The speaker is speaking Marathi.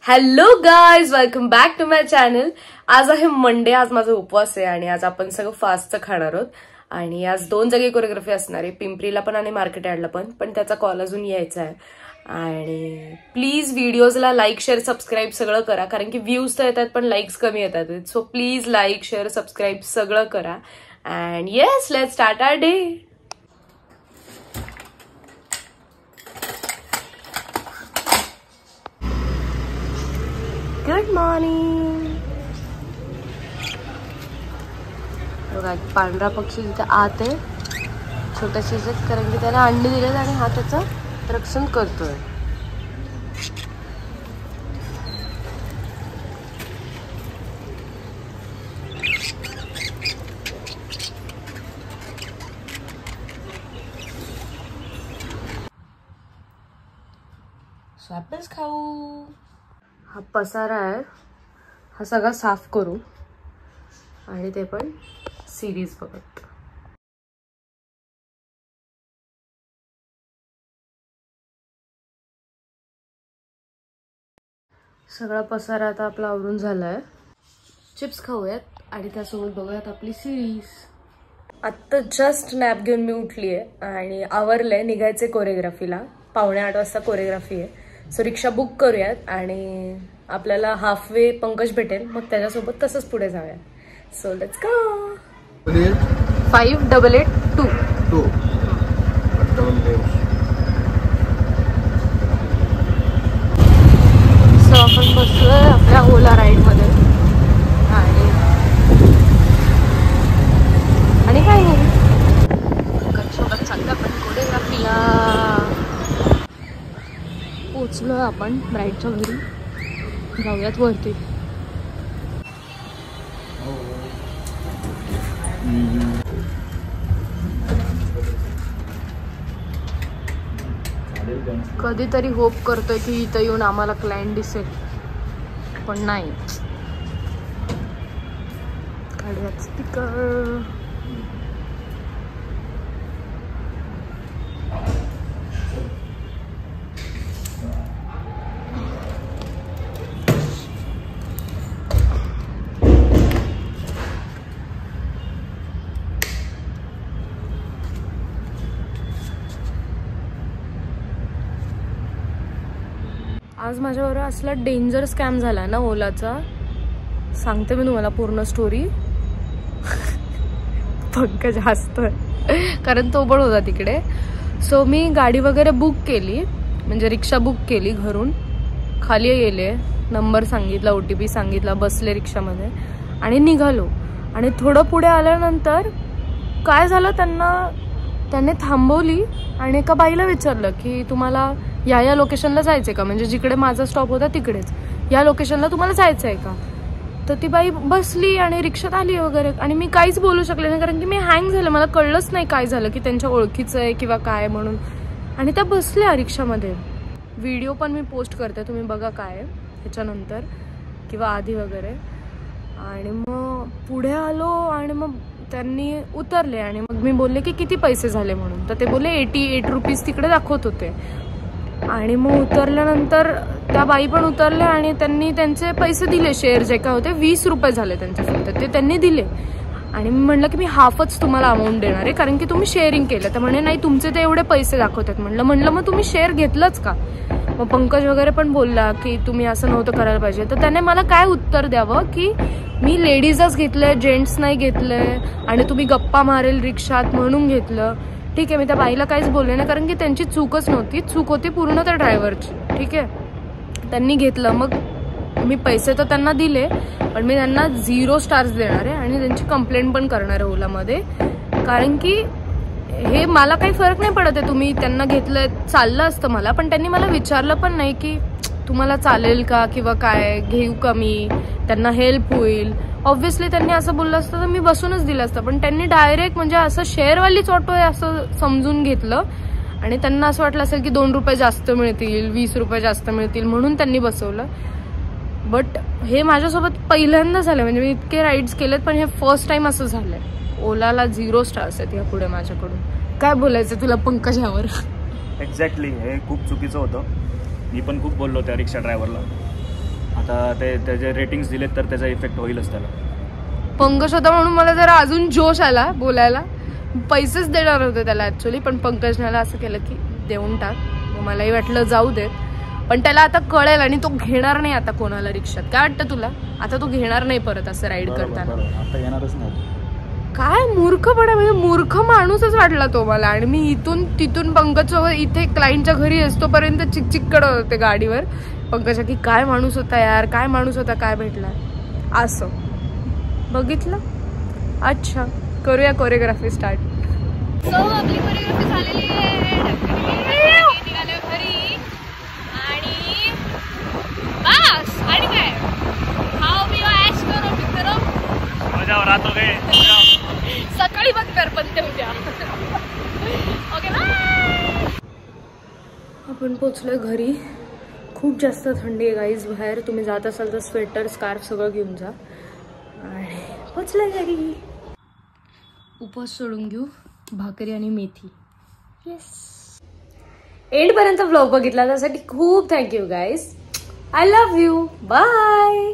Hello guys, welcome back to my channel. आज आहे मंडे, आज माझा उपवास आहे आणि आज आपण सगळं फास्टचं खाणार आहोत. आणि आज 2 जागी कोरिओग्राफी असणार आहे, पिंपरीला पण आणि मार्केट यार्डला पण त्याचा कॉल अजून यायचा आहे. आणि प्लीज व्हिडिओजला लाईक शेअर सबस्क्राईब सगळं करा, कारण की व्ह्यूज तर येतात पण लाईक्स कमी येतात. So please like share subscribe सगळं करा. And yes, let's start our day. Good morning. बघा, पांढरा पक्षी तिथे आत आहे, छोट्याशे, कारण की त्याला अंडी दिलेत आणि हा त्याचं रक्षण करतोय. ॲपल्स खाऊ. हा पसारा आहे, हा सगळा साफ करू आणि ते पण सिरीज बघत. सगळा पसारा आता आपला आवरून झालाय. चिप्स खाऊयात आणि त्यासोबत बघूयात आपली सिरीज. आत्ता जस्ट नॅप घेऊन मी उठली आहे आणि आवरलंय, निघायचे कोरिओग्राफीला. 7:45 वाजता कोरिओग्राफी आहे. सो रिक्षा बुक करूयात आणि आपल्याला हाफवे पंकज भेटेल, मग त्याच्यासोबत तसंच पुढे जाऊया. So let's go. 5882. सो आपण बसलोय आपल्या ओला राईड मध्ये आणि काय नाही, सोबत चाललं आपण कोरिओग्राफीला. पोचलोय आपण राईडच्या घरी, जाऊयात वरती. कधीतरी होप करतोय की इथं येऊन आम्हाला क्लायंट दिसेल, पण नाही. काढूयात स्पीकर. आज माझ्यावर असला डेंजर स्कॅम झाला ना ओलाचा, सांगते मी तुम्हाला पूर्ण स्टोरी. पंकज हसतोय कारण तो पण होता तिकडे. सो मी गाडी वगैरे बुक केली, म्हणजे रिक्षा बुक केली, घरून खाली गेले, नंबर सांगितला, OTP सांगितला, बसले रिक्षामध्ये आणि निघालो. आणि थोडं पुढे आल्यानंतर काय झालं, त्याने थांबवली आणि एका बाईला विचारलं की तुम्हाला या लोकेशनला जायचं आहे का, म्हणजे जिकडे माझा स्टॉप होता तिकडेच, या लोकेशनला तुम्हाला जायचं आहे का. तर ती बाई बसली आणि रिक्षात आली वगैरे, आणि मी काहीच बोलू शकले नाही कारण की मी हँग झालं, मला कळलंच नाही काय झालं, की त्यांच्या ओळखीचं आहे किंवा काय म्हणून. आणि त्या बसल्या रिक्षामध्ये. व्हिडिओ पण मी पोस्ट करते, तुम्ही बघा काय ह्याच्यानंतर किंवा आधी वगैरे. आणि मग पुढे आलो आणि मग त्यांनी उतरले आणि मग मी बोलले की किती पैसे झाले म्हणून. तर ते बोलले 88 रुपीज तिकडे दाखवत होते. आणि मग उतरल्यानंतर त्या बाई पण उतरल्या आणि त्यांनी त्यांचे पैसे दिले, शेअर जे काय होते 20 रुपये झाले त्यांचे फक्त, ते त्यांनी दिले. आणि मी म्हटलं की मी हाफच तुम्हाला अमाऊंट देणार आहे कारण की तुम्ही शेअरिंग केलं. तर म्हणे नाही, तुमचे ते एवढे पैसे दाखवतात. म्हणलं मग तुम्ही शेअर घेतलंच का. मग पंकज वगैरे पण बोलला की तुम्ही असं नव्हतं करायला पाहिजे. तर त्याने मला काय उत्तर द्यावं की मी लेडीजच घेतलंय, जेंट्स नाही घेतलंय आणि तुम्ही गप्पा मारेल रिक्षात म्हणून घेतलं. ठीक आहे, मी त्या बाईला काहीच बोलले नाही कारण की त्यांची चूकच नव्हती, चूक होती पूर्ण त्या ड्रायव्हरची. ठीक आहे, त्यांनी घेतलं. मग मी पैसे तर त्यांना दिले, पण मी त्यांना 0 स्टार्स देणार आहे आणि त्यांची कंप्लेंट पण करणार आहे ओलामध्ये. कारण की हे मला काही फरक नाही पडत आहे, तुम्ही त्यांना घेतलंय, चाललं असतं मला, पण त्यांनी मला विचारलं पण नाही की तुम्हाला चालेल का किंवा काय, घेऊ कमी, त्यांना हेल्प होईल. ऑब्व्हियसली त्यांनी असं बोललं असतं तर मी बसूनच दिलं असतं, पण त्यांनी डायरेक्ट म्हणजे असं शेअरवालीच ऑटो आहे असं समजून घेतलं. आणि त्यांना असं वाटलं असेल की 2 रुपये जास्त मिळतील, 20 रुपये जास्त मिळतील म्हणून त्यांनी बसवलं. बट हे माझ्यासोबत पहिल्यांदा झालं, म्हणजे मी इतके राईड्स केलेत पण हे फर्स्ट टाइम असं झालंय. ओलाला 0 स्टार्स आहेत यापुढे माझ्याकडून. काय बोलायचं तुला पंकज यावर? एक्झॅक्टली, हे खूप चुकीचं होतं. मी पण खूप बोललो त्या रिक्षा ड्रायव्हरला. आता ते त्याचे रेटिंग्स दिलेत तर त्याचा इफेक्ट होईलच त्याला. पंकज होता म्हणून मला जरा अजून जोश आला बोलायला. पैसेच देणार होते त्याला ऍक्च्युली, पण पंकजला असं केलं की देऊन टाक. मग मलाही वाटलं जाऊ देत, पण त्याला आता कळेल आणि तो घेणार नाही आता कोणाला रिक्षात. काय वाटतं तुला? आता तो घेणार नाही परत असं राईड करताना. आता येणारच नाही. काय मूर्खपणा, म्हणजे मूर्ख माणूसच वाटला तो मला. आणि मी इथून तिथून पंकजसोबत इथे क्लायंटच्या घरी असतोपर्यंत चिकचिक करत होते गाडीवर पंकजा की काय माणूस होता यार, काय माणूस होता, काय भेटला असं. बघितलं. अच्छा, करूया कोरिओग्राफी स्टार्ट. सो आपली कोरिओग्राफी झालेली आहे, निघाले घरी आणि बस. आणि काय हाव मी ऐश करो मित्र, मजा राहतो गे. सकाळी बघणार पण ते उद्या. Okay bye. आपण पोचलोय घरी. खूप जास्त थंडी आहे गाईज बाहेर. तुम्ही जात असाल तर स्वेटर स्कार्फ सगळं घेऊन जा. आणि पोचलोय घरी. उपवास सोडून घेऊ, भाकरी आणि मेथी. येस. एंड पर्यंत व्लॉग बघितला त्यासाठी खूप thank you guys. I love you. Bye.